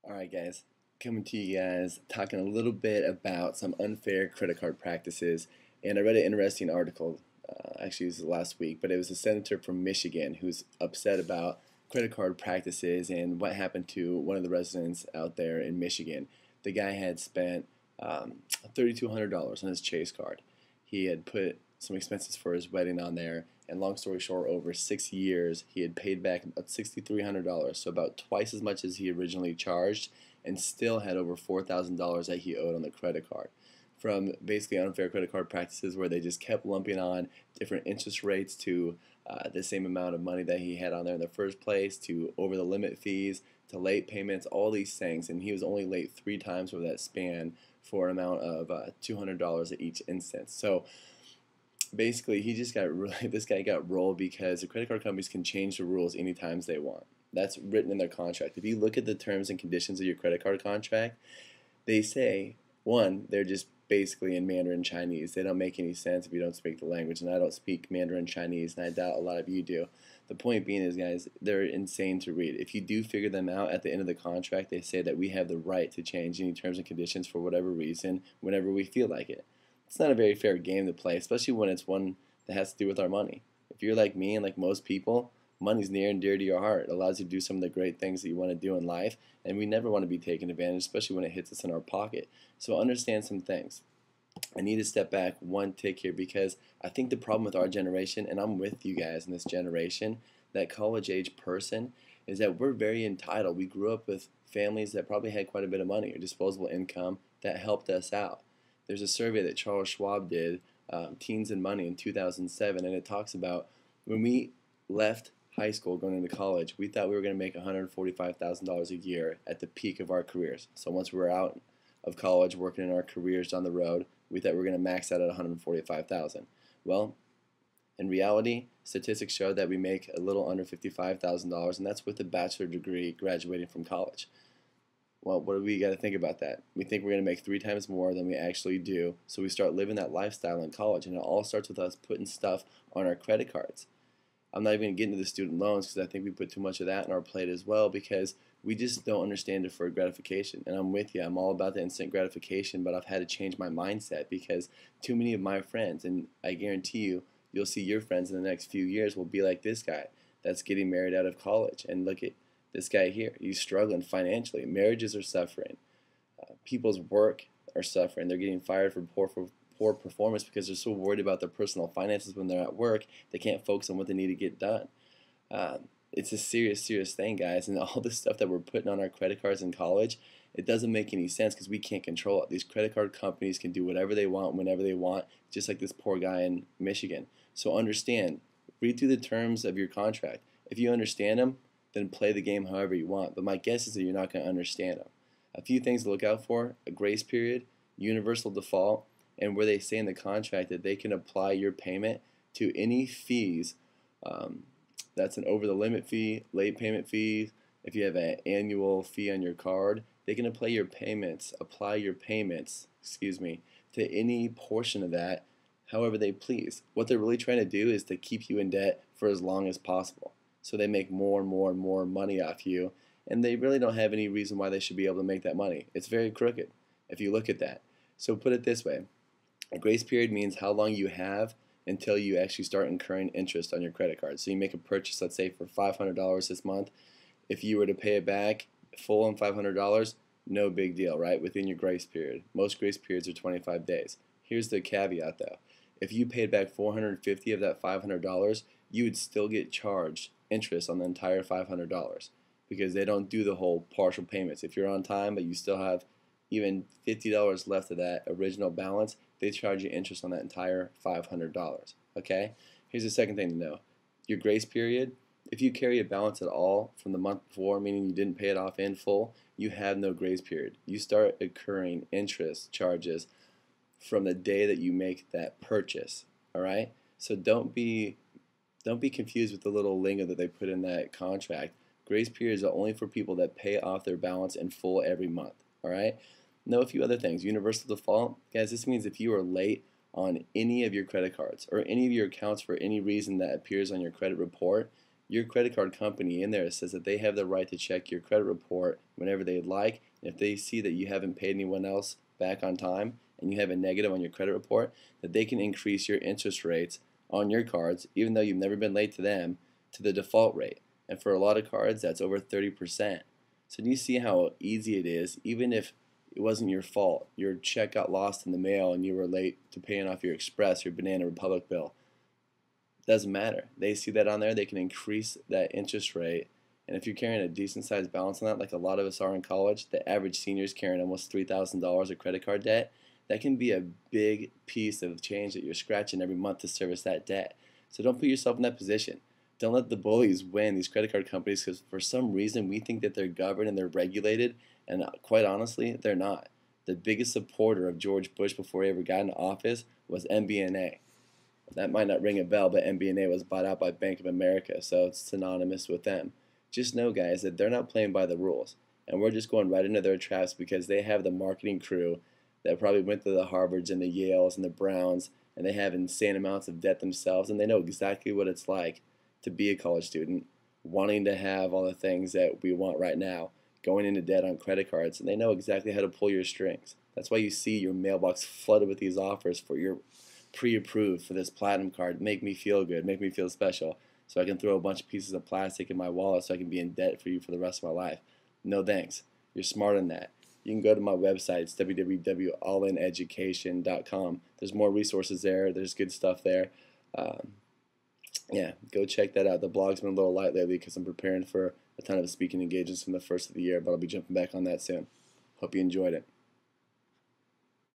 Alright guys, coming to you guys talking a little bit about some unfair credit card practices, and I read an interesting article, actually it was last week, but it was a senator from Michigan who's upset about credit card practices and what happened to one of the residents out there in Michigan. The guy had spent $3,200 on his Chase card. He had put some expenses for his wedding on there, and long story short, over 6 years, he had paid back about $6,300, so about twice as much as he originally charged, and still had over $4,000 that he owed on the credit card. From basically unfair credit card practices where they just kept lumping on different interest rates to the same amount of money that he had on there in the first place, to over the limit fees, to late payments, all these things, and he was only late 3 times over that span for an amount of $200 at each instance. So basically, he just got really, this guy got rolled because the credit card companies can change the rules anytime they want. That's written in their contract. If you look at the terms and conditions of your credit card contract, they say, one, they're just basically in Mandarin Chinese. They don't make any sense if you don't speak the language, and I don't speak Mandarin Chinese, and I doubt a lot of you do. The point being is, guys, they're insane to read. If you do figure them out at the end of the contract, they say that we have the right to change any terms and conditions for whatever reason, whenever we feel like it. It's not a very fair game to play, especially when it's one that has to do with our money. If you're like me and like most people, money's near and dear to your heart. It allows you to do some of the great things that you want to do in life, and we never want to be taken advantage, especially when it hits us in our pocket. So understand some things. I need to step back one tick here because I think the problem with our generation, and I'm with you guys in this generation, that college age person, is that we're very entitled. We grew up with families that probably had quite a bit of money or disposable income that helped us out. There's a survey that Charles Schwab did, Teens and Money, in 2007, and it talks about when we left high school going into college, we thought we were going to make $145,000 a year at the peak of our careers. So once we were out of college working in our careers down the road, we thought we were going to max out at 145,000. Well, in reality, statistics show that we make a little under $55,000, and that's with a bachelor degree graduating from college. Well, what do we got to think about that? We think we're going to make 3 times more than we actually do, so we start living that lifestyle in college, and it all starts with us putting stuff on our credit cards. I'm not even going to get into the student loans because I think we put too much of that on our plate as well because we just don't understand deferred gratification. And I'm with you. I'm all about the instant gratification, but I've had to change my mindset because too many of my friends, and I guarantee you, you'll see your friends in the next few years will be like this guy that's getting married out of college. And look at this guy here. He's struggling financially. Marriages are suffering. People's work are suffering. They're getting fired for poor performance because they're so worried about their personal finances when they're at work, they can't focus on what they need to get done. It's a serious, serious thing, guys. And all this stuff that we're putting on our credit cards in college, it doesn't make any sense because we can't control it. These credit card companies can do whatever they want, whenever they want, just like this poor guy in Michigan. So understand, read through the terms of your contract. If you understand them, then play the game however you want. But my guess is that you're not going to understand them. A few things to look out for: a grace period, universal default, and where they say in the contract that they can apply your payment to any fees. That's an over the limit fee, late payment fee. If you have an annual fee on your card, they can apply your payments, to any portion of that however they please. What they're really trying to do is to keep you in debt for as long as possible. So they make more and more and more money off you, and they really don't have any reason why they should be able to make that money. It's very crooked if you look at that. So put it this way: a grace period means how long you have until you actually start incurring interest on your credit card. So you make a purchase, let's say for $500 this month. If you were to pay it back full on $500, no big deal, right? Within your grace period. Most grace periods are 25 days. Here's the caveat though. If you paid back 450 of that $500, you would still get charged interest on the entire $500 because they don't do the whole partial payments. If you're on time but you still have even $50 left of that original balance, they charge you interest on that entire $500. Okay? Here's the second thing to know: your grace period, if you carry a balance at all from the month before, meaning you didn't pay it off in full, you have no grace period. You start accruing interest charges from the day that you make that purchase. All right? So don't be confused with the little lingo that they put in that contract. Grace periods are only for people that pay off their balance in full every month. All right? Know a few other things. Universal default, guys, this means if you are late on any of your credit cards or any of your accounts for any reason that appears on your credit report, your credit card company in there says that they have the right to check your credit report whenever they'd like. And if they see that you haven't paid anyone else back on time and you have a negative on your credit report, that they can increase your interest rates on your cards, even though you've never been late to them, to the default rate. And for a lot of cards, that's over 30%. So do you see how easy it is, even if it wasn't your fault, your check got lost in the mail and you were late to paying off your Express, your Banana Republic bill? Doesn't matter. They see that on there, they can increase that interest rate. And if you're carrying a decent sized balance on that, like a lot of us are in college, the average senior is carrying almost $3,000 of credit card debt. That can be a big piece of change that you're scratching every month to service that debt. So don't put yourself in that position. Don't let the bullies win, these credit card companies, because for some reason we think that they're governed and they're regulated, and quite honestly, they're not. The biggest supporter of George Bush before he ever got into office was MBNA. That might not ring a bell, but MBNA was bought out by Bank of America, so it's synonymous with them. Just know, guys, that they're not playing by the rules, and we're just going right into their traps because they have the marketing crew that probably went to the Harvards and the Yales and the Browns, and they have insane amounts of debt themselves, and they know exactly what it's like to be a college student, wanting to have all the things that we want right now, going into debt on credit cards, and they know exactly how to pull your strings. That's why you see your mailbox flooded with these offers for your pre-approved for this platinum card. Make me feel good, make me feel special, so I can throw a bunch of pieces of plastic in my wallet so I can be in debt for you for the rest of my life. No thanks. You're smarter than that. You can go to my website. It's www.allineducation.com. There's more resources there. There's good stuff there. Yeah, go check that out. The blog's been a little light lately because I'm preparing for a ton of speaking engagements from the first of the year, but I'll be jumping back on that soon. Hope you enjoyed it.